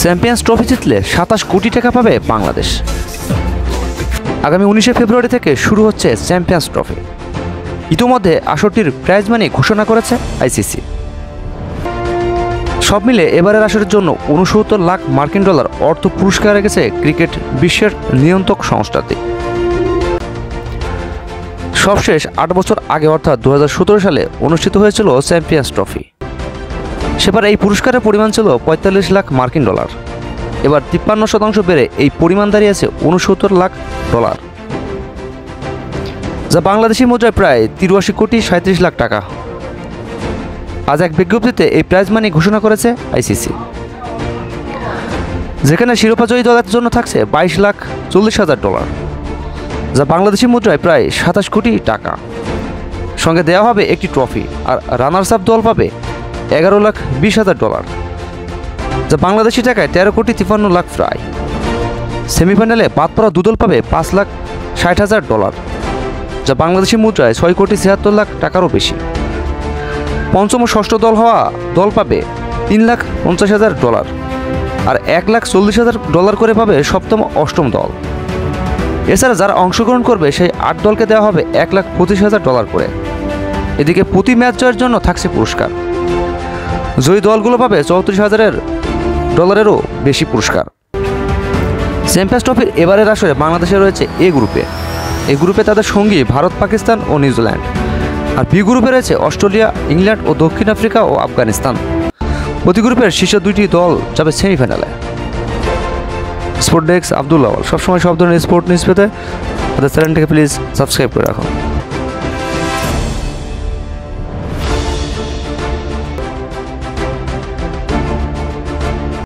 Champions trophy জিতলে ২৭ কোটি টাকা পাবে বাংলাদেশ। আগামী ১৯শে ফেব্রুয়ারি থেকে শুরু হচ্ছে চ্যাম্পিয়ন্স ট্রফি। ইতিমধ্যে আসরটির প্রাইজ মানি ঘোষণা করেছে আইসিসি। সব মিলে এবারের আসরের জন্য ৬৯ লাখ মার্কিন ডলার অর্থ পুরস্কার রেখেছে ক্রিকেট বিশ্বের নিয়ন্ত্রক সংস্থাটি। সবশেষ ৮ বছর আগে অর্থাৎ ২০১৭ সালে অনুষ্ঠিত হয়েছিল চ্যাম্পিয়ন্স ট্রফি। সেবার এই পুরস্কারের পরিমাণ ছিল ৪৫ লাখ মার্কিন ডলার। এবার ৫৩% বেড়ে এই পরিমাণ দাঁড়িয়েছে ৬৯ লাখ ডলার, যা বাংলাদেশি মুদ্রায় প্রায় ৮৩ কোটি ৩৭ লাখ টাকা। আজ এক বিজ্ঞপ্তিতে এই প্রাইজ মানি ঘোষণা করেছে আইসিসি, যেখানে শিরোপাজয়ী দলের জন্য থাকছে ২২ লাখ ৪০ হাজার ডলার, যা বাংলাদেশি মুদ্রায় প্রায় ২৭ কোটি টাকা। সঙ্গে দেওয়া হবে একটি ট্রফি, আর রানার্স আপ দল পাবে ১১ লাখ ২০ হাজার ডলার, যা বাংলাদেশি টাকায় ১৩ কোটি ৫৩ লাখ প্রায়। সেমিফাইনালে বাদ পড়া দুদল পাবে ৫ লাখ ৬০ হাজার ডলার, যা বাংলাদেশি মুদ্রায় ৬ কোটি ৭৬ লাখ টাকারও বেশি। পঞ্চম ও ষষ্ঠ দল হওয়া দল পাবে ৩ লাখ ৫০ হাজার ডলার, আর ১ লাখ ৪০ হাজার ডলার করে পাবে সপ্তম অষ্টম দল। এছাড়া যারা অংশগ্রহণ করবে সেই ৮ দলকে দেওয়া হবে ১ লাখ ২৫ হাজার ডলার করে। এদিকে প্রতি ম্যাচ জয়ের জন্য থাকছে পুরস্কার। জয়ী দলগুলো পাবে ৩৪ হাজারের ডলারেরও বেশি পুরস্কার। চ্যাম্পিয়ন্স ট্রফির এবারের আসরে বাংলাদেশে রয়েছে এ গ্রুপে। এই গ্রুপে তাদের সঙ্গী ভারত, পাকিস্তান ও নিউজিল্যান্ড। আর বি গ্রুপে রয়েছে অস্ট্রেলিয়া, ইংল্যান্ড ও দক্ষিণ আফ্রিকা ও আফগানিস্তান। প্রতি গ্রুপের শীর্ষ ২টি দল যাবে সেমিফাইনালে। স্পোর্ট ডেস্ক, আব্দুল আওয়াল। সবসময় সব ধরনের স্পোর্ট নিউজ পেতে আমাদের চ্যানেলটিকে প্লিজ সাবস্ক্রাইব করে রাখুন।